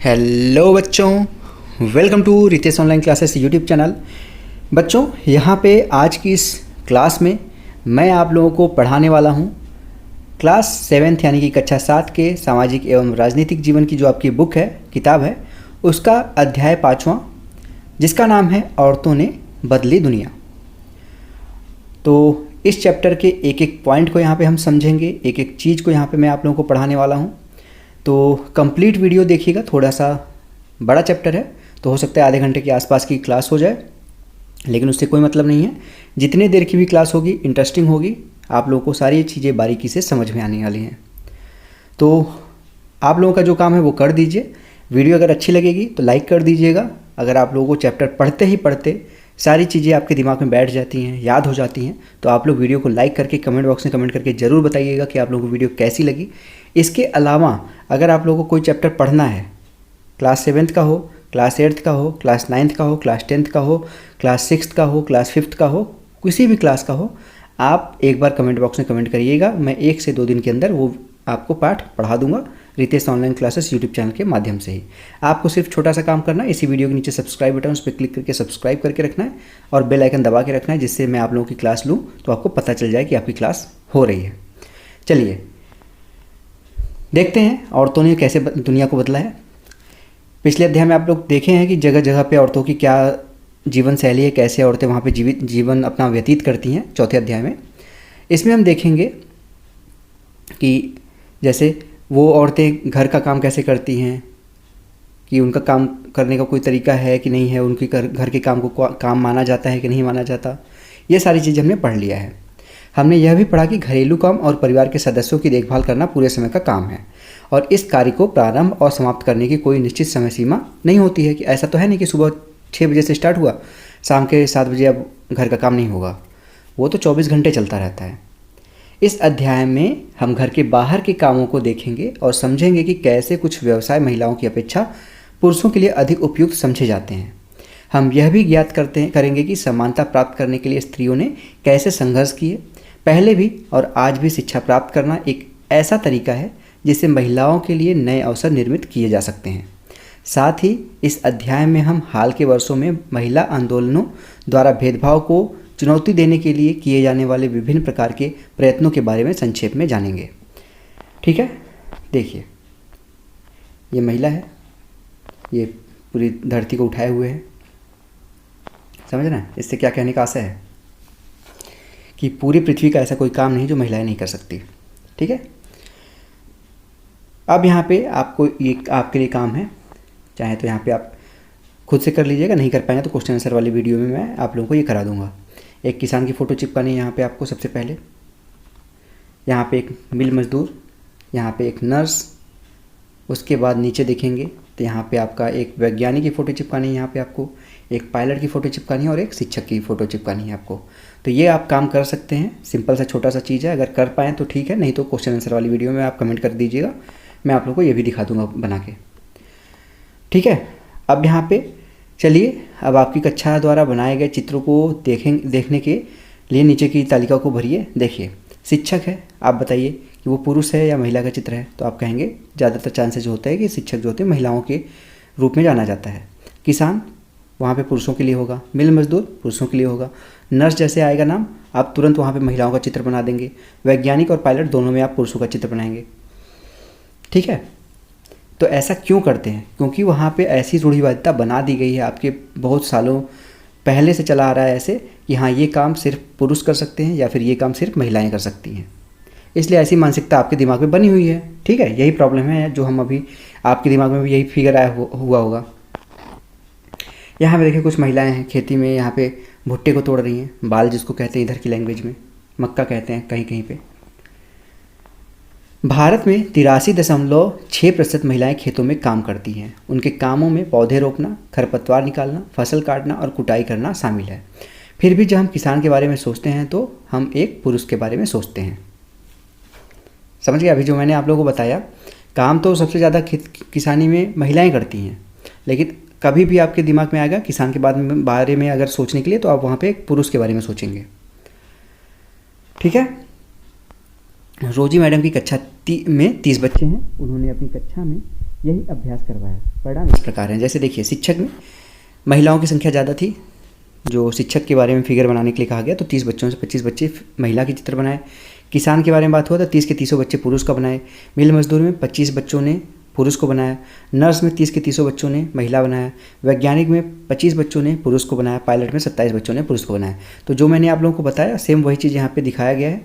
Hello बच्चों, welcome to Ritesh online classes YouTube channel. बच्चों, यहाँ पे आज की इस क्लास में मैं आप लोगों को पढ़ाने वाला हूँ क्लास 7th यानी कि कक्षा 7 के सामाजिक एवं राजनीतिक जीवन की जो आपकी बुक है, किताब है, उसका अध्याय 5वां, जिसका नाम है औरतों ने बदली दुनिया। तो इस चैप्टर के एक एक पॉइंट को यहाँ पे हम समझेंगे, एक एक चीज़ को यहाँ पे मैं आप लोगों को पढ़ाने वाला हूँ। तो कंप्लीट वीडियो देखिएगा, थोड़ा सा बड़ा चैप्टर है तो हो सकता है आधे घंटे के आसपास की क्लास हो जाए, लेकिन उससे कोई मतलब नहीं है। जितनी देर की भी क्लास होगी इंटरेस्टिंग होगी, आप लोगों को सारी चीज़ें बारीकी से समझ में आने वाली हैं। तो आप लोगों का जो काम है वो कर दीजिए। वीडियो अगर अच्छी लगेगी तो लाइक कर दीजिएगा। अगर आप लोगों को चैप्टर पढ़ते ही पढ़ते सारी चीज़ें आपके दिमाग में बैठ जाती हैं, याद हो जाती हैं, तो आप लोग वीडियो को लाइक करके कमेंट बॉक्स में कमेंट करके ज़रूर बताइएगा कि आप लोगों को वीडियो कैसी लगी। इसके अलावा अगर आप लोगों को कोई चैप्टर पढ़ना है, क्लास 7th का हो, क्लास 8th का हो, क्लास 9th का हो, क्लास 10th का हो, क्लास 6th का हो, क्लास 5th का हो, किसी भी क्लास का हो, आप एक बार कमेंट बॉक्स में कमेंट करिएगा। मैं 1 से 2 दिन के अंदर वो आपको पाठ पढ़ा दूंगा Ritesh online classes YouTube channel के माध्यम से ही। आपको सिर्फ छोटा सा काम करना है, इसी वीडियो के नीचे सब्सक्राइब बटन, उस पर क्लिक करके सब्सक्राइब करके रखना है और बेल आइकन दबा के रखना है, जिससे मैं आप लोगों की क्लास लूँ तो आपको पता चल जाए कि आपकी क्लास हो रही है। चलिए देखते हैं औरतों ने कैसे दुनिया को बदला है। पिछले अध्याय में आप लोग देखे हैं कि जगह जगह पे औरतों की क्या जीवन शैली है, कैसे औरतें वहाँ पे जीवन अपना व्यतीत करती हैं। चौथे अध्याय में इसमें हम देखेंगे कि जैसे वो औरतें घर का काम कैसे करती हैं, कि उनका काम करने का कोई तरीका है कि नहीं है, उनकी घर के काम को काम माना जाता है कि नहीं माना जाता। ये सारी चीज़ें हमने पढ़ लिया है। हमने यह भी पढ़ा कि घरेलू काम और परिवार के सदस्यों की देखभाल करना पूरे समय का काम है और इस कार्य को प्रारंभ और समाप्त करने की कोई निश्चित समय सीमा नहीं होती है। कि ऐसा तो है नहीं कि सुबह 6 बजे से स्टार्ट हुआ, शाम के 7 बजे अब घर का काम नहीं होगा। वो तो 24 घंटे चलता रहता है। इस अध्याय में हम घर के बाहर के कामों को देखेंगे और समझेंगे कि कैसे कुछ व्यवसाय महिलाओं की अपेक्षा पुरुषों के लिए अधिक उपयुक्त समझे जाते हैं। हम यह भी ज्ञात करेंगे कि समानता प्राप्त करने के लिए स्त्रियों ने कैसे संघर्ष किए। पहले भी और आज भी शिक्षा प्राप्त करना एक ऐसा तरीका है जिससे महिलाओं के लिए नए अवसर निर्मित किए जा सकते हैं। साथ ही इस अध्याय में हम हाल के वर्षों में महिला आंदोलनों द्वारा भेदभाव को चुनौती देने के लिए किए जाने वाले विभिन्न प्रकार के प्रयत्नों के बारे में संक्षेप में जानेंगे। ठीक है, देखिए ये महिला है, ये पूरी धरती को उठाए हुए है। समझ रहे हैं? इससे क्या कहने का आशय है कि पूरी पृथ्वी का ऐसा कोई काम नहीं जो महिलाएं नहीं कर सकती। ठीक है, अब यहाँ पे आपको ये आपके लिए काम है, चाहे तो यहाँ पे आप खुद से कर लीजिएगा, नहीं कर पाएंगे तो क्वेश्चन आंसर वाली वीडियो में मैं आप लोगों को ये करा दूंगा। एक किसान की फ़ोटो चिपकानी है यहाँ पे आपको सबसे पहले, यहाँ पे एक मिल मजदूर, यहाँ पे एक नर्स, उसके बाद नीचे देखेंगे तो यहाँ पे आपका एक वैज्ञानिक की फ़ोटो चिपकानी है, यहाँ पे आपको एक पायलट की फ़ोटो चिपकानी है और एक शिक्षक की फ़ोटो चिपकानी है आपको। तो ये आप काम कर सकते हैं, सिंपल सा छोटा सा चीज़ है। अगर कर पाएँ तो ठीक है, नहीं तो क्वेश्चन आंसर वाली वीडियो में आप कमेंट कर दीजिएगा, मैं आप लोग को ये भी दिखा दूंगा बना के। ठीक है, अब यहाँ पे चलिए, अब आपकी कक्षा द्वारा बनाए गए चित्रों को देखने के लिए नीचे की तालिका को भरिए। देखिए शिक्षक है, आप बताइए कि वो पुरुष है या महिला का चित्र है। तो आप कहेंगे ज़्यादातर चांसेज होता है कि शिक्षक जो होते हैं महिलाओं के रूप में जाना जाता है। किसान वहाँ पे पुरुषों के लिए होगा, मिल मजदूर पुरुषों के लिए होगा, नर्स जैसे आएगा नाम आप तुरंत वहाँ पे महिलाओं का चित्र बना देंगे, वैज्ञानिक और पायलट दोनों में आप पुरुषों का चित्र बनाएंगे। ठीक है, तो ऐसा क्यों करते हैं? क्योंकि वहाँ पे ऐसी रूढ़िवादिता बना दी गई है, आपके बहुत सालों पहले से चला आ रहा है ऐसे कि हाँ ये काम सिर्फ पुरुष कर सकते हैं या फिर ये काम सिर्फ महिलाएं कर सकती हैं। इसलिए ऐसी मानसिकता आपके दिमाग में बनी हुई है। ठीक है, यही प्रॉब्लम है जो हम अभी आपके दिमाग में भी यही फिगर आया हुआ होगा। यहाँ पे देखिए कुछ महिलाएं हैं खेती में, यहाँ पे भुट्टे को तोड़ रही हैं, बाल जिसको कहते हैं इधर की लैंग्वेज में, मक्का कहते हैं कहीं कहीं पे। भारत में 83.6% महिलाएं खेतों में काम करती हैं। उनके कामों में पौधे रोपना, खरपतवार निकालना, फसल काटना और कुटाई करना शामिल है। फिर भी जब हम किसान के बारे में सोचते हैं तो हम एक पुरुष के बारे में सोचते हैं। समझ गए? अभी जो मैंने आप लोगों को बताया, काम तो सबसे ज़्यादा किसानी में महिलाएं करती हैं, लेकिन कभी भी आपके दिमाग में आएगा किसान के बारे में अगर सोचने के लिए तो आप वहाँ पे एक पुरुष के बारे में सोचेंगे। ठीक है, रोजी मैडम की कक्षा में 30 बच्चे हैं। उन्होंने अपनी कक्षा में यही अभ्यास करवाया। परिणाम इस प्रकार हैं। जैसे देखिए, शिक्षक में महिलाओं की संख्या ज़्यादा थी। जो शिक्षक के बारे में फिगर बनाने के लिए कहा गया तो 30 बच्चों से 25 बच्चे महिला के चित्र बनाए। किसान के बारे में बात हुआ तो 30 के 30 बच्चे पुरुष का बनाए। मिल मजदूर में 25 बच्चों ने पुरुष को बनाया। नर्स में 30 के 30 बच्चों ने महिला बनाया। वैज्ञानिक में 25 बच्चों ने पुरुष को बनाया। पायलट में 27 बच्चों ने पुरुष को बनाया। तो जो मैंने आप लोगों को बताया सेम वही चीज़ यहाँ पे दिखाया गया है।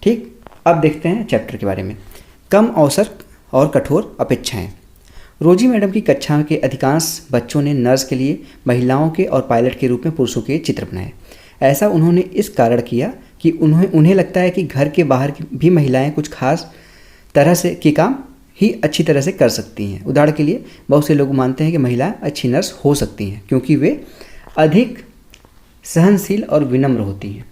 ठीक, अब देखते हैं चैप्टर के बारे में। कम अवसर और कठोर अपेक्षाएं। रोजी मैडम की कक्षा के अधिकांश बच्चों ने नर्स के लिए महिलाओं के और पायलट के रूप में पुरुषों के चित्र बनाए। ऐसा उन्होंने इस कारण किया कि उन्हें लगता है कि घर के बाहर भी महिलाएं कुछ खास तरह से के काम ही अच्छी तरह से कर सकती हैं। उदाहरण के लिए बहुत से लोग मानते हैं कि महिलाएं अच्छी नर्स हो सकती हैं क्योंकि वे अधिक सहनशील और विनम्र होती हैं।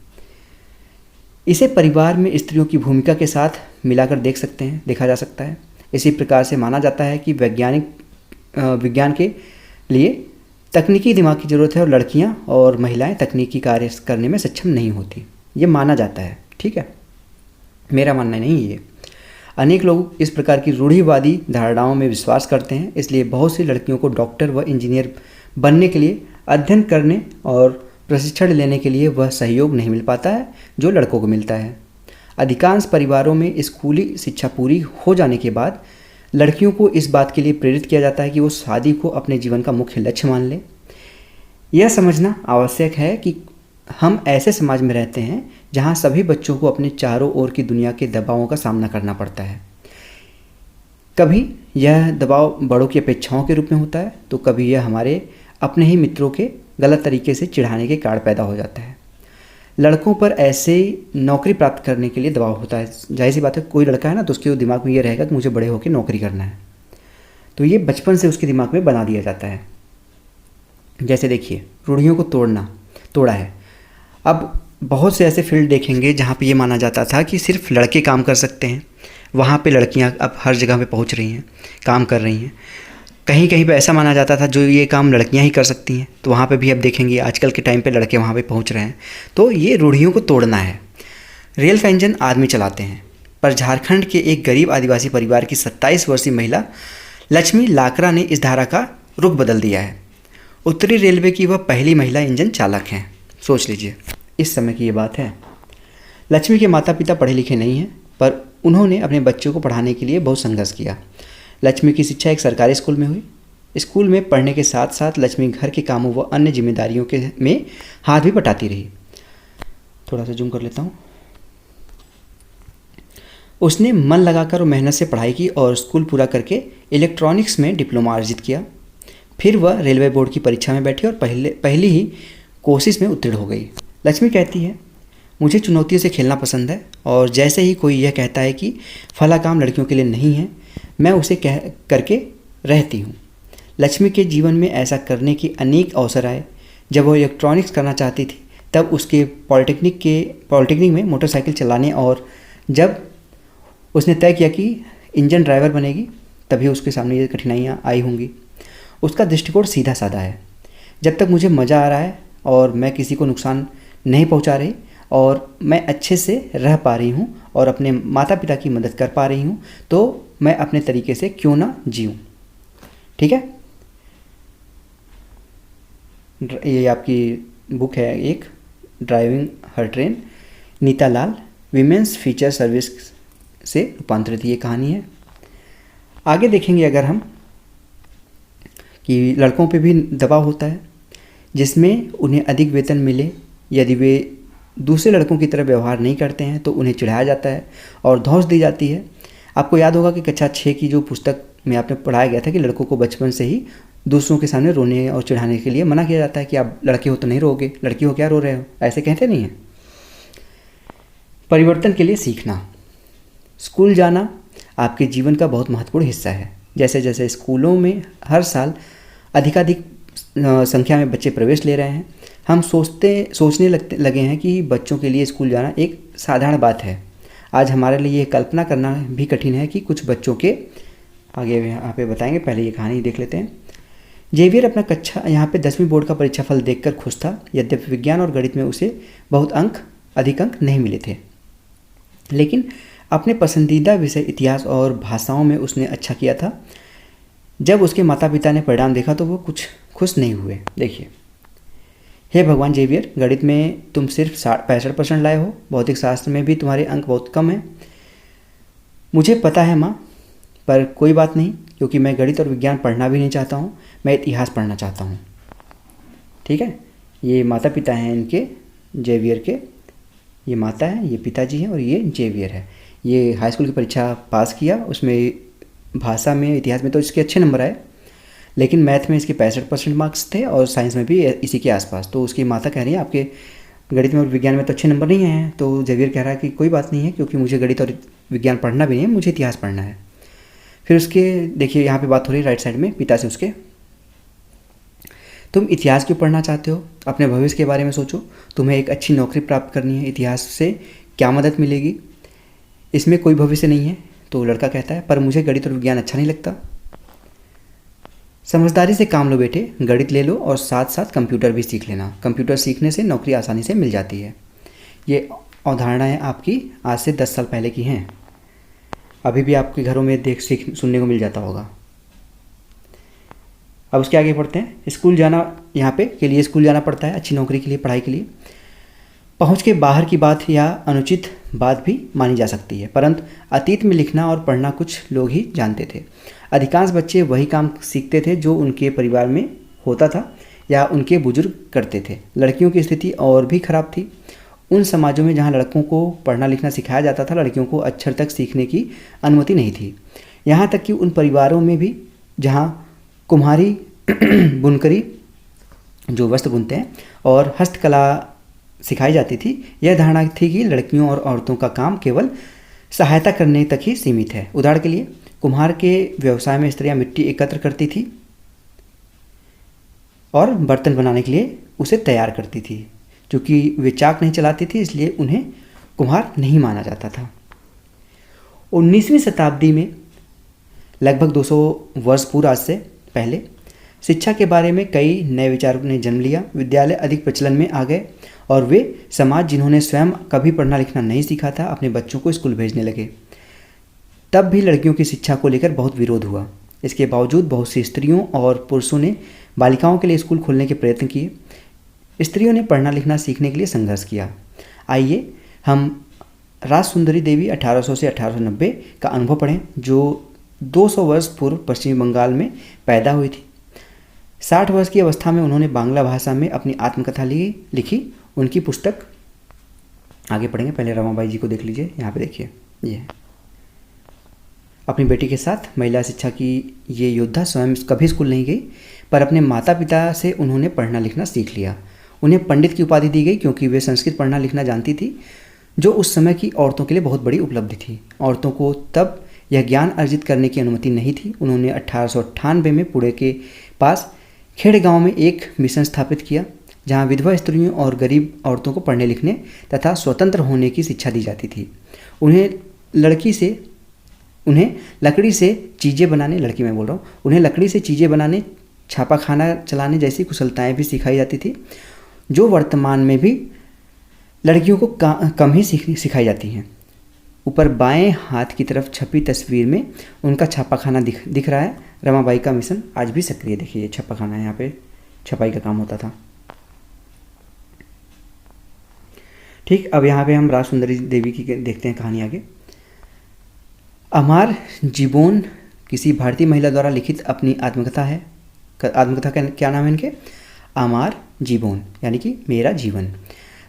इसे परिवार में स्त्रियों की भूमिका के साथ मिलाकर देखा जा सकता है। इसी प्रकार से माना जाता है कि विज्ञान के लिए तकनीकी दिमाग की ज़रूरत है और लड़कियां और महिलाएं तकनीकी कार्य करने में सक्षम नहीं होती। ये माना जाता है, ठीक है, मेरा मानना नहीं है ये। अनेक लोग इस प्रकार की रूढ़िवादी धारणाओं में विश्वास करते हैं, इसलिए बहुत सी लड़कियों को डॉक्टर व इंजीनियर बनने के लिए अध्ययन करने और प्रशिक्षण लेने के लिए वह सहयोग नहीं मिल पाता है जो लड़कों को मिलता है। अधिकांश परिवारों में स्कूली शिक्षा पूरी हो जाने के बाद लड़कियों को इस बात के लिए प्रेरित किया जाता है कि वो शादी को अपने जीवन का मुख्य लक्ष्य मान लें। यह समझना आवश्यक है कि हम ऐसे समाज में रहते हैं जहां सभी बच्चों को अपने चारों ओर की दुनिया के दबावों का सामना करना पड़ता है। कभी यह दबाव बड़ों की अपेक्षाओं के रूप में होता है तो कभी यह हमारे अपने ही मित्रों के गलत तरीके से चिढ़ाने के कारण पैदा हो जाता है। लड़कों पर ऐसे नौकरी प्राप्त करने के लिए दबाव होता है। जाहिर सी बात है, कोई लड़का है ना तो उसके दिमाग में ये रहेगा कि मुझे बड़े होकर नौकरी करना है, तो ये बचपन से उसके दिमाग में बना दिया जाता है। जैसे देखिए, रूढ़ियों को तोड़ा है। अब बहुत से ऐसे फील्ड देखेंगे जहाँ पे ये माना जाता था कि सिर्फ लड़के काम कर सकते हैं, वहाँ पे लड़कियाँ अब हर जगह पे पहुँच रही हैं, काम कर रही हैं। कहीं कहीं पे ऐसा माना जाता था जो ये काम लड़कियां ही कर सकती हैं, तो वहाँ पे भी अब देखेंगे आजकल के टाइम पे लड़के वहाँ पे पहुँच रहे हैं। तो ये रूढ़ियों को तोड़ना है। रेल का इंजन आदमी चलाते हैं, पर झारखंड के एक गरीब आदिवासी परिवार की 27 वर्षीय महिला लक्ष्मी लाकरा ने इस धारा का रुख बदल दिया है। उत्तरी रेलवे की वह पहली महिला इंजन चालक हैं। सोच लीजिए, इस समय की ये बात है। लक्ष्मी के माता पिता पढ़े लिखे नहीं हैं, पर उन्होंने अपने बच्चों को पढ़ाने के लिए बहुत संघर्ष किया। लक्ष्मी की शिक्षा एक सरकारी स्कूल में हुई। स्कूल में पढ़ने के साथ साथ लक्ष्मी घर के कामों व अन्य जिम्मेदारियों में हाथ भी बटाती रही। थोड़ा सा जूम कर लेता हूँ। उसने मन लगाकर और मेहनत से पढ़ाई की और स्कूल पूरा करके इलेक्ट्रॉनिक्स में डिप्लोमा अर्जित किया। फिर वह रेलवे बोर्ड की परीक्षा में बैठी और पहली ही कोशिश में उत्तीर्ण हो गई। लक्ष्मी कहती है, मुझे चुनौतियों से खेलना पसंद है और जैसे ही कोई यह कहता है कि फला काम लड़कियों के लिए नहीं है, मैं उसे करके रहती हूँ। लक्ष्मी के जीवन में ऐसा करने की अनेक अवसर आए। जब वह इलेक्ट्रॉनिक्स करना चाहती थी तब उसके पॉलिटेक्निक में मोटरसाइकिल चलाने, और जब उसने तय किया कि इंजन ड्राइवर बनेगी तभी उसके सामने ये कठिनाइयाँ आई होंगी। उसका दृष्टिकोण सीधा साधा है। जब तक मुझे मज़ा आ रहा है और मैं किसी को नुकसान नहीं पहुँचा रही और मैं अच्छे से रह पा रही हूँ और अपने माता पिता की मदद कर पा रही हूँ, तो मैं अपने तरीके से क्यों ना जीऊँ। ठीक है, ये आपकी बुक है एक, ड्राइविंग हर ट्रेन, नीता लाल, वीमेंस फीचर सर्विस से रूपांतरित ये कहानी है। आगे देखेंगे अगर हम कि लड़कों पे भी दबाव होता है जिसमें उन्हें अधिक वेतन मिले। यदि वे दूसरे लड़कों की तरह व्यवहार नहीं करते हैं तो उन्हें चिढ़ाया जाता है और धौंस दी जाती है। आपको याद होगा कि कक्षा 6 की जो पुस्तक में आपने पढ़ाया गया था कि लड़कों को बचपन से ही दूसरों के सामने रोने और चिढ़ाने के लिए मना किया जाता है कि आप लड़के हो तो नहीं रोगे, लड़की हो क्या रो रहे हो, ऐसे कहते नहीं हैं। परिवर्तन के लिए सीखना। स्कूल जाना आपके जीवन का बहुत महत्वपूर्ण हिस्सा है। जैसे जैसे स्कूलों में हर साल अधिकाधिक संख्या में बच्चे प्रवेश ले रहे हैं, हम सोचने लगे हैं कि बच्चों के लिए स्कूल जाना एक साधारण बात है। आज हमारे लिए ये कल्पना करना भी कठिन है कि कुछ बच्चों के आगे यहाँ पे बताएंगे, पहले ये कहानी देख लेते हैं। जेवियर अपना कक्षा यहाँ पे 10वीं बोर्ड का परीक्षाफल देखकर खुश था। यद्यपि विज्ञान और गणित में उसे बहुत अधिक अंक नहीं मिले थे, लेकिन अपने पसंदीदा विषय इतिहास और भाषाओं में उसने अच्छा किया था। जब उसके माता पिता ने परिणाम देखा तो वो कुछ खुश नहीं हुए। देखिए, हे भगवान जेवियर, गणित में तुम सिर्फ 65% लाए हो, भौतिक शास्त्र में भी तुम्हारे अंक बहुत कम हैं। मुझे पता है माँ, पर कोई बात नहीं, क्योंकि मैं गणित और विज्ञान पढ़ना भी नहीं चाहता हूँ, मैं इतिहास पढ़ना चाहता हूँ। ठीक है, ये माता पिता हैं इनके, जेवियर के। ये माता है, ये पिताजी हैं और ये जेवियर है। ये हाई स्कूल की परीक्षा पास किया, उसमें भाषा में, इतिहास में तो इसके अच्छे नंबर आए, लेकिन मैथ में इसके 65% मार्क्स थे और साइंस में भी इसी के आसपास। तो उसकी माता कह रही है आपके गणित में और विज्ञान में तो अच्छे नंबर नहीं आए हैं। तो जेवियर कह रहा है कि कोई बात नहीं है, क्योंकि मुझे गणित और विज्ञान पढ़ना भी नहीं है, मुझे इतिहास पढ़ना है। फिर उसके देखिए यहाँ पे बात हो रही है राइट साइड में पिता से उसके, तुम इतिहास क्यों पढ़ना चाहते हो? अपने भविष्य के बारे में सोचो, तुम्हें एक अच्छी नौकरी प्राप्त करनी है, इतिहास से क्या मदद मिलेगी? इसमें कोई भविष्य नहीं है। तो लड़का कहता है, पर मुझे गणित और विज्ञान अच्छा नहीं लगता। समझदारी से काम लो बेटे, गणित ले लो और साथ साथ कंप्यूटर भी सीख लेना। कंप्यूटर सीखने से नौकरी आसानी से मिल जाती है। ये अवधारणाएँ आपकी आज से 10 साल पहले की हैं, अभी भी आपके घरों में सुनने को मिल जाता होगा। अब उसके आगे पढ़ते हैं। स्कूल जाना यहाँ पे के लिए स्कूल जाना पड़ता है अच्छी नौकरी के लिए, पढ़ाई के लिए। पहुँच के बाहर की बात या अनुचित बात भी मानी जा सकती है, परंतु अतीत में लिखना और पढ़ना कुछ लोग ही जानते थे। अधिकांश बच्चे वही काम सीखते थे जो उनके परिवार में होता था या उनके बुजुर्ग करते थे। लड़कियों की स्थिति और भी खराब थी। उन समाजों में जहाँ लड़कों को पढ़ना लिखना सिखाया जाता था, लड़कियों को अक्षर तक सीखने की अनुमति नहीं थी। यहाँ तक कि उन परिवारों में भी जहाँ कुम्हारी बुनकरी, जो वस्त्र बुनते हैं, और हस्तकला सिखाई जाती थी, यह धारणा थी कि लड़कियों और औरतों का काम केवल सहायता करने तक ही सीमित है। उदाहरण के लिए, कुम्हार के व्यवसाय में स्त्रियां मिट्टी एकत्र करती थी और बर्तन बनाने के लिए उसे तैयार करती थी। क्योंकि वे चाक नहीं चलाती थी, इसलिए उन्हें कुम्हार नहीं माना जाता था। 19वीं शताब्दी में, लगभग 200 वर्ष पूर्व आज से पहले, शिक्षा के बारे में कई नए विचारों ने जन्म लिया। विद्यालय अधिक प्रचलन में आ गए और वे समाज जिन्होंने स्वयं कभी पढ़ना लिखना नहीं सीखा था, अपने बच्चों को स्कूल भेजने लगे। तब भी लड़कियों की शिक्षा को लेकर बहुत विरोध हुआ। इसके बावजूद बहुत सी स्त्रियों और पुरुषों ने बालिकाओं के लिए स्कूल खोलने के प्रयत्न किए। स्त्रियों ने पढ़ना लिखना सीखने के लिए संघर्ष किया। आइए हम राजसुंदरी देवी 1800 से 1890 का अनुभव पढ़ें, जो 200 वर्ष पूर्व पश्चिमी बंगाल में पैदा हुई थी। 60 वर्ष की अवस्था में उन्होंने बांग्ला भाषा में अपनी आत्मकथा लिखी। उनकी पुस्तक आगे पढ़ेंगे, पहले रमाबाई जी को देख लीजिए। यहाँ पे देखिए, ये अपनी बेटी के साथ महिला शिक्षा की ये योद्धा स्वयं कभी स्कूल नहीं गई, पर अपने माता पिता से उन्होंने पढ़ना लिखना सीख लिया। उन्हें पंडित की उपाधि दी गई क्योंकि वे संस्कृत पढ़ना लिखना जानती थी, जो उस समय की औरतों के लिए बहुत बड़ी उपलब्धि थी। औरतों को तब यह ज्ञान अर्जित करने की अनुमति नहीं थी। उन्होंने 1898 में पुणे के पास खेड़ गांव में एक मिशन स्थापित किया, जहां विधवा स्त्रियों और गरीब औरतों को पढ़ने लिखने तथा स्वतंत्र होने की शिक्षा दी जाती थी। उन्हें लकड़ी से चीज़ें बनाने, लड़की मैं बोल रहा हूँ, उन्हें लकड़ी से चीज़ें बनाने, छापाखाना चलाने जैसी कुशलताएं भी सिखाई जाती थी, जो वर्तमान में भी लड़कियों को कम ही सिखाई जाती हैं। ऊपर बाएं हाथ की तरफ छपी तस्वीर में उनका छापाखाना दिख रहा है। रमाबाई का मिशन आज भी सक्रिय, देखिए छापाखाना, यहाँ पे छपाई का काम होता था। ठीक, अब यहाँ पे हम राजसुंदरी देवी की देखते हैं कहानी आगे। अमार जीबोन किसी भारतीय महिला द्वारा लिखित अपनी आत्मकथा है। आत्मकथा का क्या नाम है इनके? अमार जीबोन, यानी कि मेरा जीवन।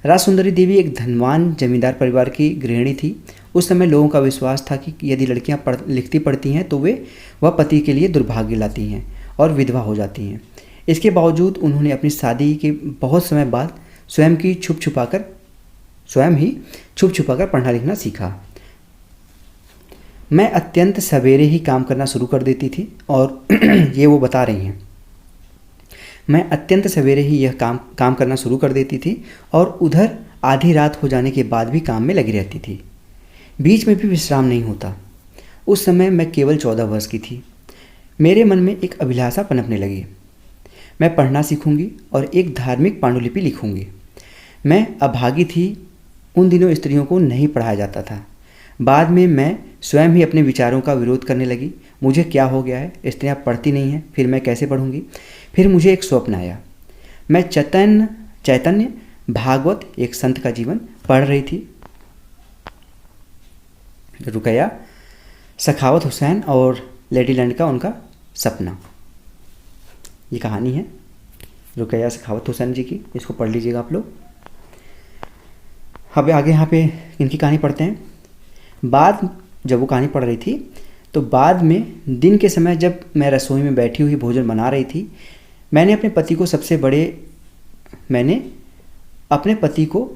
राजसुंदरी देवी एक धनवान जमींदार परिवार की गृहिणी थी। उस समय लोगों का विश्वास था कि यदि लड़कियां लिखती पढ़ती हैं तो वह पति के लिए दुर्भाग्य लाती हैं और विधवा हो जाती हैं। इसके बावजूद उन्होंने अपनी शादी के बहुत समय बाद स्वयं ही छुप छुपाकर पढ़ना लिखना सीखा। मैं अत्यंत सवेरे ही काम करना शुरू कर देती थी, और ये वो बता रही हैं, मैं अत्यंत सवेरे ही यह काम करना शुरू कर देती थी और उधर आधी रात हो जाने के बाद भी काम में लगी रहती थी। बीच में भी विश्राम नहीं होता। उस समय मैं केवल 14 वर्ष की थी। मेरे मन में एक अभिलाषा पनपने लगी। मैं पढ़ना सीखूंगी और एक धार्मिक पांडुलिपि लिखूंगी। मैं अभागी थी। उन दिनों स्त्रियों को नहीं पढ़ाया जाता था। बाद में मैं स्वयं ही अपने विचारों का विरोध करने लगी। मुझे क्या हो गया है, स्त्रियाँ पढ़ती नहीं हैं, फिर मैं कैसे पढ़ूंगी। फिर मुझे एक स्वप्न आया। मैं चैतन्य भागवत, एक संत का जीवन पढ़ रही थी। रुकैया सखावत हुसैन और लेडी लैंड का उनका सपना, ये कहानी है रुकैया सखावत हुसैन जी की, इसको पढ़ लीजिएगा आप लोग। अब आगे यहाँ पे इनकी कहानी पढ़ते हैं। जब वो कहानी पढ़ रही थी तो बाद में दिन के समय जब मैं रसोई में बैठी हुई भोजन बना रही थी, मैंने अपने पति को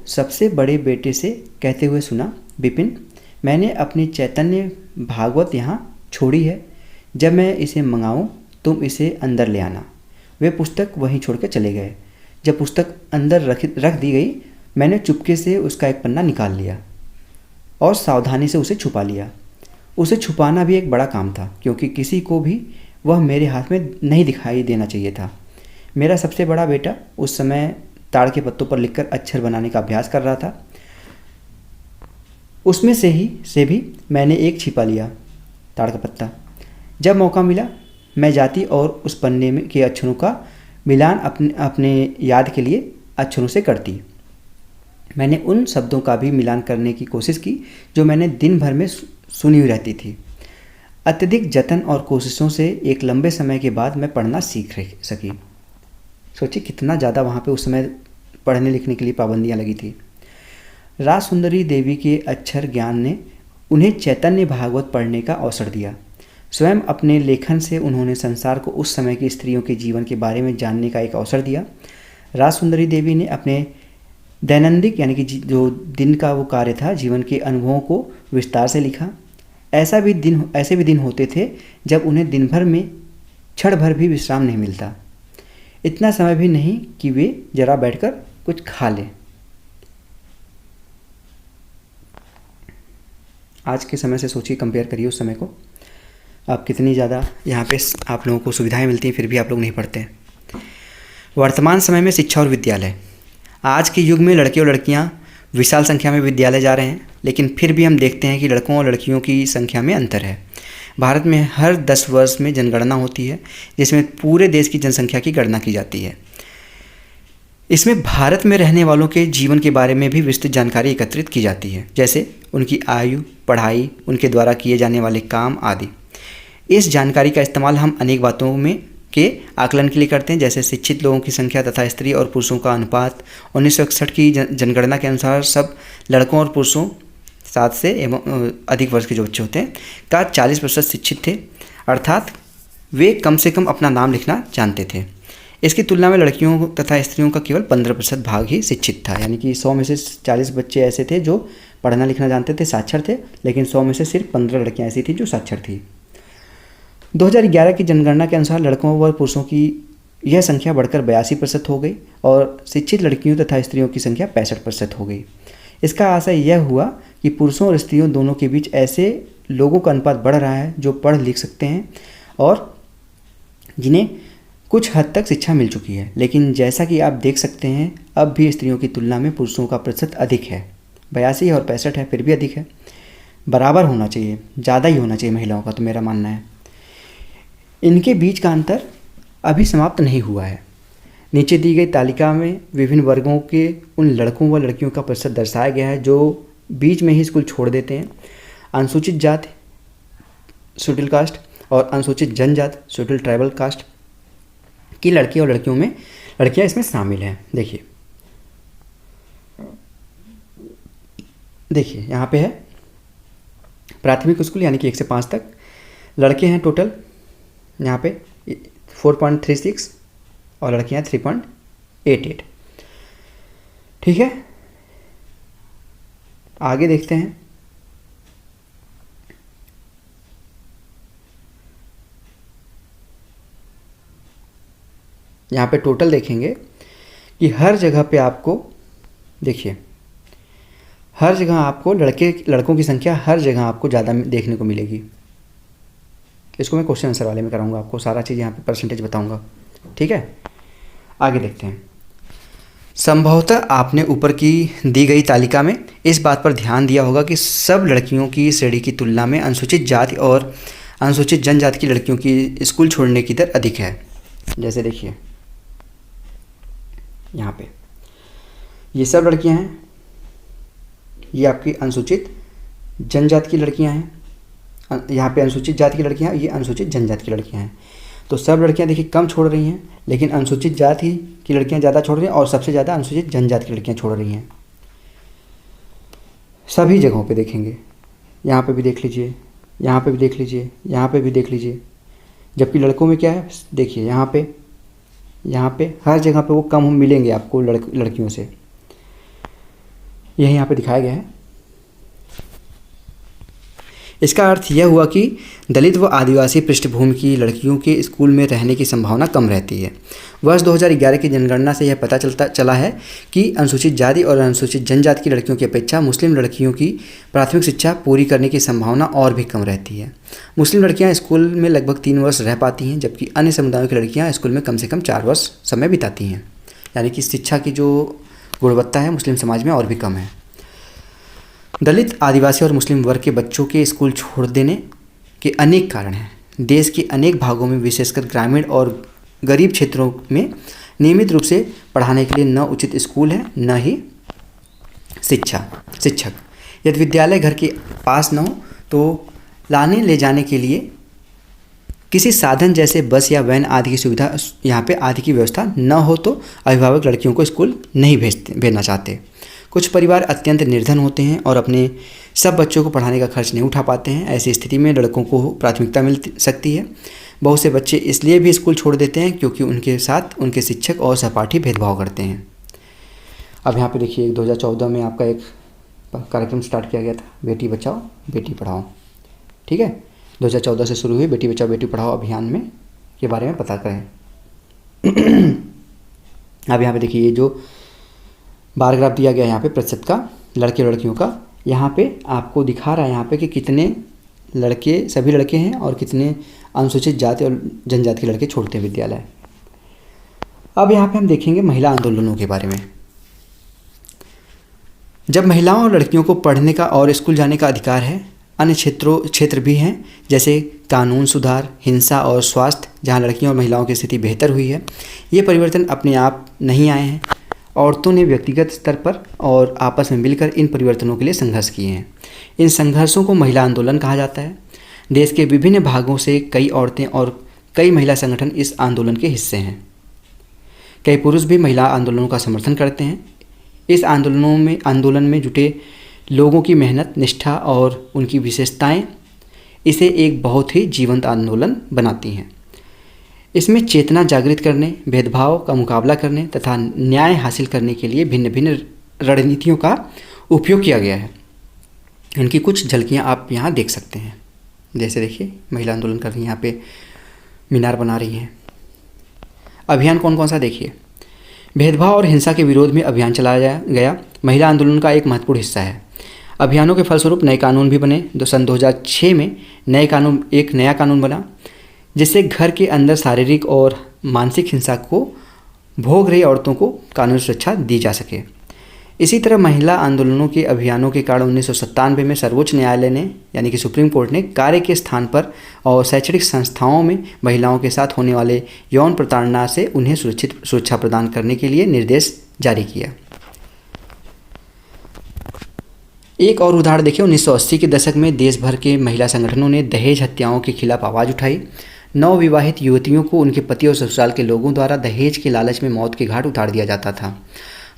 सबसे बड़े बेटे से कहते हुए सुना, विपिन, मैंने अपनी चैतन्य भागवत यहाँ छोड़ी है। जब मैं इसे मंगाऊँ तुम इसे अंदर ले आना। वे पुस्तक वहीं छोड़ कर चले गए। जब पुस्तक अंदर रख दी गई, मैंने चुपके से उसका एक पन्ना निकाल लिया और सावधानी से उसे छुपा लिया। उसे छुपाना भी एक बड़ा काम था, क्योंकि किसी को भी वह मेरे हाथ में नहीं दिखाई देना चाहिए था। मेरा सबसे बड़ा बेटा उस समय ताड़ के पत्तों पर लिखकर अक्षर बनाने का अभ्यास कर रहा था। उसमें से भी मैंने एक छिपा लिया, ताड़ का पत्ता। जब मौका मिला मैं जाती और उस पन्ने में के अक्षरों का मिलान अपने याद के लिए अक्षरों से करती। मैंने उन शब्दों का भी मिलान करने की कोशिश की जो मैंने दिन भर में सुनी हुई रहती थी। अत्यधिक जतन और कोशिशों से एक लंबे समय के बाद मैं पढ़ना सीख सकी। सोचिए कितना ज़्यादा वहाँ पे उस समय पढ़ने लिखने के लिए पाबंदियाँ लगी थी। राजसुंदरी देवी के अक्षर ज्ञान ने उन्हें चैतन्य भागवत पढ़ने का अवसर दिया। स्वयं अपने लेखन से उन्होंने संसार को उस समय की स्त्रियों के जीवन के बारे में जानने का एक अवसर दिया। राजसुंदरी देवी ने अपने दैनंदिन यानी कि जो दिन का वो कार्य था, जीवन के अनुभवों को विस्तार से लिखा। ऐसे भी दिन होते थे जब उन्हें दिन भर में क्षण भर भी विश्राम नहीं मिलता, इतना समय भी नहीं कि वे जरा बैठकर कुछ खा लें। आज के समय से सोचिए, कंपेयर करिए उस समय को। आप कितनी ज़्यादा यहाँ पे आप लोगों को सुविधाएं मिलती हैं, फिर भी आप लोग नहीं पढ़ते। वर्तमान समय में शिक्षा और विद्यालय। आज के युग में लड़के और लड़कियाँ विशाल संख्या में विद्यालय जा रहे हैं, लेकिन फिर भी हम देखते हैं कि लड़कों और लड़कियों की संख्या में अंतर है। भारत में हर 10 वर्ष में जनगणना होती है, जिसमें पूरे देश की जनसंख्या की गणना की जाती है। इसमें भारत में रहने वालों के जीवन के बारे में भी विस्तृत जानकारी एकत्रित की जाती है, जैसे उनकी आयु, पढ़ाई, उनके द्वारा किए जाने वाले काम आदि। इस जानकारी का इस्तेमाल हम अनेक बातों में के आकलन के लिए करते हैं, जैसे शिक्षित लोगों की संख्या तथा स्त्री और पुरुषों का अनुपात। 1961 की जनगणना के अनुसार सब लड़कों और पुरुषों 7 से एवं अधिक वर्ष के जो बच्चे होते हैं का 40% शिक्षित थे, अर्थात वे कम से कम अपना नाम लिखना जानते थे। इसकी तुलना में लड़कियों तथा स्त्रियों का केवल 15% भाग ही शिक्षित था, यानी कि 100 में से 40 बच्चे ऐसे थे जो पढ़ना लिखना जानते थे, साक्षर थे, लेकिन 100 में से सिर्फ 15 लड़कियाँ ऐसी थी जो साक्षर थी। 2011 की जनगणना के अनुसार लड़कों व पुरुषों की यह संख्या बढ़कर 82% हो गई और शिक्षित लड़कियों तथा स्त्रियों की संख्या 65% हो गई। इसका आशय यह हुआ कि पुरुषों और स्त्रियों दोनों के बीच ऐसे लोगों का अनुपात बढ़ रहा है जो पढ़ लिख सकते हैं और जिन्हें कुछ हद तक शिक्षा मिल चुकी है। लेकिन जैसा कि आप देख सकते हैं, अब भी स्त्रियों की तुलना में पुरुषों का प्रतिशत अधिक है। 82 और 65 है, फिर भी अधिक है। बराबर होना चाहिए, ज़्यादा ही होना चाहिए महिलाओं का, तो मेरा मानना है। इनके बीच का अंतर अभी समाप्त नहीं हुआ है। नीचे दी गई तालिका में विभिन्न वर्गों के उन लड़कों व लड़कियों का प्रतिशत दर्शाया गया है जो बीच में ही स्कूल छोड़ देते हैं। अनुसूचित जाति शेड्यूल कास्ट और अनुसूचित जनजाति शेड्यूल ट्राइबल कास्ट की लड़के और लड़कियों में लड़कियां इसमें शामिल हैं। देखिए यहाँ पे है प्राथमिक स्कूल यानी कि 1 से 5 तक लड़के हैं टोटल यहाँ पे 4.36 और लड़कियां 3.88। ठीक है, आगे देखते हैं। यहाँ पे टोटल देखेंगे कि हर जगह पे आपको देखिए, हर जगह आपको लड़कों की संख्या हर जगह आपको ज़्यादा देखने को मिलेगी। इसको मैं क्वेश्चन आंसर वाले में कराऊंगा, आपको सारा चीज़ यहाँ पे परसेंटेज बताऊंगा। ठीक है, आगे देखते हैं। संभवतः आपने ऊपर की दी गई तालिका में इस बात पर ध्यान दिया होगा कि सब लड़कियों की श्रेणी की तुलना में अनुसूचित जाति और अनुसूचित जनजाति की लड़कियों की स्कूल छोड़ने की दर अधिक है। जैसे देखिए यहाँ पे ये सब लड़कियाँ हैं, ये आपकी अनुसूचित जनजाति की लड़कियाँ हैं, यहाँ पे अनुसूचित जाति की लड़कियाँ हैं, ये अनुसूचित जनजाति की लड़कियाँ हैं। तो सब लड़कियाँ देखिए कम छोड़ रही हैं, लेकिन अनुसूचित जाति की लड़कियाँ ज़्यादा छोड़ रही हैं और सबसे ज़्यादा अनुसूचित जनजाति की लड़कियाँ छोड़ रही हैं। सभी जगहों पे देखेंगे, यहाँ पे भी देख लीजिए, यहाँ पे भी देख लीजिए, यहाँ पे भी देख लीजिए। जबकि लड़कों में क्या है, देखिए यहाँ पे हर जगह पे वो कम मिलेंगे आपको लड़कियों से। यही यहाँ पे दिखाया गया है। इसका अर्थ यह हुआ कि दलित व आदिवासी पृष्ठभूमि की लड़कियों के स्कूल में रहने की संभावना कम रहती है। वर्ष 2011 की जनगणना से यह पता चला है कि अनुसूचित जाति और अनुसूचित जनजाति की लड़कियों की अपेक्षा मुस्लिम लड़कियों की प्राथमिक शिक्षा पूरी करने की संभावना और भी कम रहती है। मुस्लिम लड़कियां स्कूल में लगभग 3 वर्ष रह पाती हैं, जबकि अन्य समुदायों की लड़कियां स्कूल में कम से कम 4 वर्ष समय बिताती हैं। यानी कि शिक्षा की जो गुणवत्ता है मुस्लिम समाज में और भी कम है। दलित, आदिवासी और मुस्लिम वर्ग के बच्चों के स्कूल छोड़ देने के अनेक कारण हैं। देश के अनेक भागों में, विशेषकर ग्रामीण और गरीब क्षेत्रों में नियमित रूप से पढ़ाने के लिए न उचित स्कूल है, न ही शिक्षक। यदि विद्यालय घर के पास न हो तो लाने ले जाने के लिए किसी साधन जैसे बस या वैन आदि की सुविधा यहाँ पे आदि की व्यवस्था न हो तो अभिभावक लड़कियों को स्कूल नहीं भेजना चाहते। कुछ परिवार अत्यंत निर्धन होते हैं और अपने सब बच्चों को पढ़ाने का खर्च नहीं उठा पाते हैं। ऐसी स्थिति में लड़कों को प्राथमिकता मिल सकती है। बहुत से बच्चे इसलिए भी स्कूल छोड़ देते हैं क्योंकि उनके साथ उनके शिक्षक और सहपाठी भेदभाव करते हैं। अब यहाँ पे देखिए 2014 में आपका एक कार्यक्रम स्टार्ट किया गया था, बेटी बचाओ बेटी पढ़ाओ। ठीक है, 2014 से शुरू हुई बेटी बचाओ बेटी पढ़ाओ अभियान में के बारे में पता करें। अब यहाँ पे देखिए ये जो बार ग्राफ दिया गया यहाँ पे प्रतिशत का लड़के लड़कियों का, यहाँ पे आपको दिखा रहा है यहाँ पे कि कितने लड़के, सभी लड़के हैं और कितने अनुसूचित जाति और जनजाति के लड़के छोड़ते हैं विद्यालय। अब यहाँ पे हम देखेंगे महिला आंदोलनों के बारे में। जब महिलाओं और लड़कियों को पढ़ने का और स्कूल जाने का अधिकार है, अन्य क्षेत्र भी हैं जैसे कानून सुधार, हिंसा और स्वास्थ्य, जहाँ लड़कियों और महिलाओं की स्थिति बेहतर हुई है। ये परिवर्तन अपने आप नहीं आए हैं। औरतों ने व्यक्तिगत स्तर पर और आपस में मिलकर इन परिवर्तनों के लिए संघर्ष किए हैं। इन संघर्षों को महिला आंदोलन कहा जाता है। देश के विभिन्न भागों से कई औरतें और कई महिला संगठन इस आंदोलन के हिस्से हैं। कई पुरुष भी महिला आंदोलनों का समर्थन करते हैं। इस आंदोलन में जुटे लोगों की मेहनत, निष्ठा और उनकी विशेषताएं इसे एक बहुत ही जीवंत आंदोलन बनाती हैं। इसमें चेतना जागृत करने, भेदभाव का मुकाबला करने तथा न्याय हासिल करने के लिए भिन्न भिन्न रणनीतियों का उपयोग किया गया है। इनकी कुछ झलकियाँ आप यहाँ देख सकते हैं। जैसे देखिए महिला आंदोलन कर रही हैं, यहाँ पे मीनार बना रही हैं। अभियान कौन कौन सा देखिए। भेदभाव और हिंसा के विरोध में अभियान चलाया गया महिला आंदोलन का एक महत्वपूर्ण हिस्सा है। अभियानों के फलस्वरूप नए कानून भी बने। सन 2006 में एक नया कानून बना जिससे घर के अंदर शारीरिक और मानसिक हिंसा को भोग रही औरतों को कानूनी सुरक्षा दी जा सके। इसी तरह महिला आंदोलनों के अभियानों के कारण 1997 में सर्वोच्च न्यायालय ने यानी कि सुप्रीम कोर्ट ने कार्य के स्थान पर और शैक्षणिक संस्थाओं में महिलाओं के साथ होने वाले यौन प्रताड़ना से उन्हें सुरक्षा प्रदान करने के लिए निर्देश जारी किया। एक और उदाहरण देखिए, 1980 के दशक में देश भर के महिला संगठनों ने दहेज हत्याओं के खिलाफ आवाज़ उठाई। नवविवाहित युवतियों को उनके पति और ससुराल के लोगों द्वारा दहेज के लालच में मौत के घाट उतार दिया जाता था।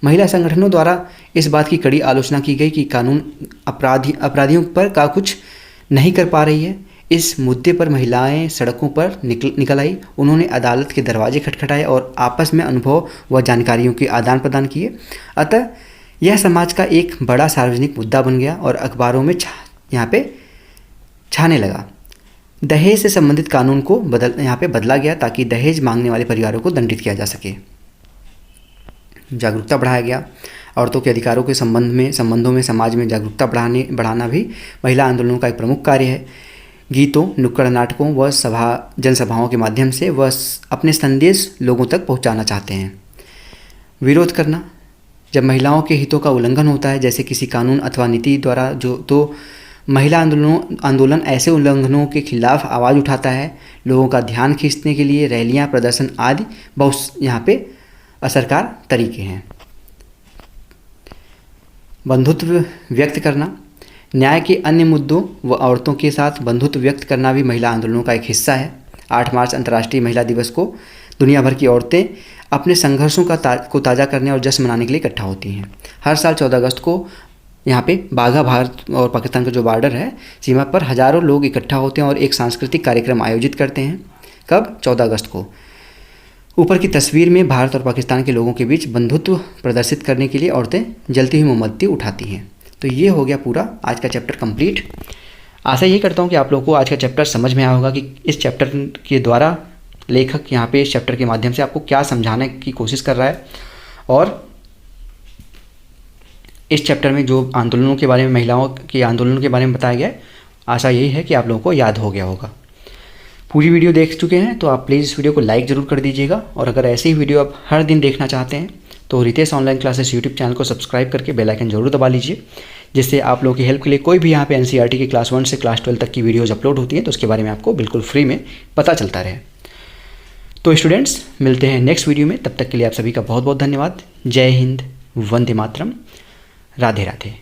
महिला संगठनों द्वारा इस बात की कड़ी आलोचना की गई कि कानून अपराधियों पर का कुछ नहीं कर पा रही है। इस मुद्दे पर महिलाएं सड़कों पर निकल आई। उन्होंने अदालत के दरवाजे खटखटाए और आपस में अनुभव व जानकारियों के आदान प्रदान किए। अतः यह समाज का एक बड़ा सार्वजनिक मुद्दा बन गया और अखबारों में यहाँ पे छाने लगा। दहेज से संबंधित कानून को यहाँ पे बदला गया ताकि दहेज मांगने वाले परिवारों को दंडित किया जा सके। जागरूकता बढ़ाया गया। औरतों के अधिकारों के संबंधों में समाज में जागरूकता बढ़ाना भी महिला आंदोलनों का एक प्रमुख कार्य है। गीतों, नुक्कड़ नाटकों व जनसभाओं के माध्यम से वह अपने संदेश लोगों तक पहुंचाना चाहते हैं। विरोध करना, जब महिलाओं के हितों का उल्लंघन होता है, जैसे किसी कानून अथवा नीति द्वारा, तो महिला आंदोलन ऐसे उल्लंघनों के खिलाफ आवाज़ उठाता है। लोगों का ध्यान खींचने के लिए रैलियां, प्रदर्शन आदि बहुत यहाँ पे असरकार तरीके हैं। बंधुत्व व्यक्त करना, न्याय के अन्य मुद्दों व औरतों के साथ बंधुत्व व्यक्त करना भी महिला आंदोलनों का एक हिस्सा है। 8 मार्च अंतर्राष्ट्रीय महिला दिवस को दुनिया भर की औरतें अपने संघर्षों को ताज़ा करने और जश्न मनाने के लिए इकट्ठा होती हैं। हर साल 14 अगस्त को यहाँ पे बाघा भारत और पाकिस्तान का जो बॉर्डर है, सीमा पर हज़ारों लोग इकट्ठा होते हैं और एक सांस्कृतिक कार्यक्रम आयोजित करते हैं। कब? 14 अगस्त को। ऊपर की तस्वीर में भारत और पाकिस्तान के लोगों के बीच बंधुत्व प्रदर्शित करने के लिए औरतें जलती हुई मोमबत्ती उठाती हैं। तो ये हो गया पूरा आज का चैप्टर कंप्लीट। आशा यही करता हूँ कि आप लोगों को आज का चैप्टर समझ में आया होगा कि इस चैप्टर के द्वारा लेखक यहाँ पे इस चैप्टर के माध्यम से आपको क्या समझाने की कोशिश कर रहा है, और इस चैप्टर में जो आंदोलनों के बारे में, महिलाओं के आंदोलनों के बारे में बताया गया है, आशा यही है कि आप लोगों को याद हो गया होगा। पूरी वीडियो देख चुके हैं तो आप प्लीज़ इस वीडियो को लाइक ज़रूर कर दीजिएगा, और अगर ऐसी ही वीडियो आप हर दिन देखना चाहते हैं तो Ritesh online classes YouTube channel को सब्सक्राइब करके बेल आइकन जरूर दबा लीजिए, जिससे आप लोगों की हेल्प के लिए कोई भी यहाँ पे एनसीईआरटी की क्लास 1 से क्लास 12 तक की वीडियोज़ अपलोड होती हैं तो उसके बारे में आपको बिल्कुल फ्री में पता चलता रहे। तो स्टूडेंट्स, मिलते हैं नेक्स्ट वीडियो में। तब तक के लिए आप सभी का बहुत बहुत धन्यवाद। जय हिंद, वंदे मातरम, राधे राधे।